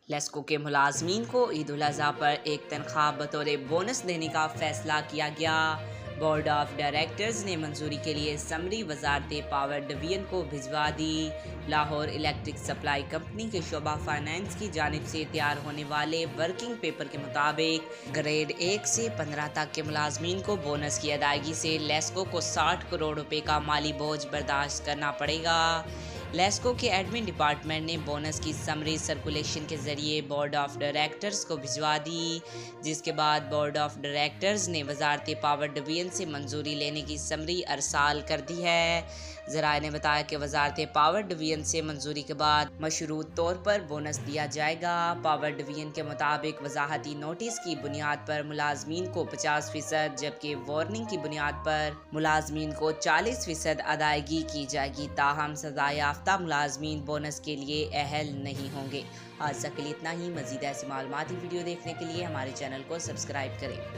लेस्को के मुलाजमीन को ईद उल अज़हा पर एक तनख्वाह बतौर बोनस देने का फैसला किया गया। बोर्ड ऑफ डायरेक्टर्स ने मंजूरी के लिए समरी वजारत पावर डिवीजन को भिजवा दी। लाहौर इलेक्ट्रिक सप्लाई कंपनी के शोबा फाइनेंस की जानिब से तैयार होने वाले वर्किंग पेपर के मुताबिक ग्रेड 1 से 15 तक के मुलाजमीन को बोनस की अदायगी से लेस्को को 60 करोड़ रुपए का माली बोझ बर्दाश्त करना पड़ेगा। लेस्को के एडमिन डिपार्टमेंट ने बोनस की समरी सर्कुलेशन के जरिए बोर्ड ऑफ डायरेक्टर्स को भिजवा दी, जिसके बाद बोर्ड ऑफ डायरेक्टर्स ने वजारत पावर डिवीजन से मंजूरी लेने की समरी अरसाल कर दी है। ज़राए ने बताया कि वजारत पावर डिवीजन से मंजूरी के बाद मशरूत तौर पर बोनस दिया जाएगा। पावर डिवीजन के मुताबिक वजाहती नोटिस की बुनियाद पर मुलाजमीन को 50%, जबकि वार्निंग की बुनियाद पर मुलाजमीन को 40% अदायगी की जाएगी। ताहम सजा याफ्ता मुलाजमीन बोनस के लिए अहल नहीं होंगे। आज तक के लिए इतना ही। मजीद ऐसी मालूमाती वीडियो देखने के लिए हमारे चैनल को सब्सक्राइब करें।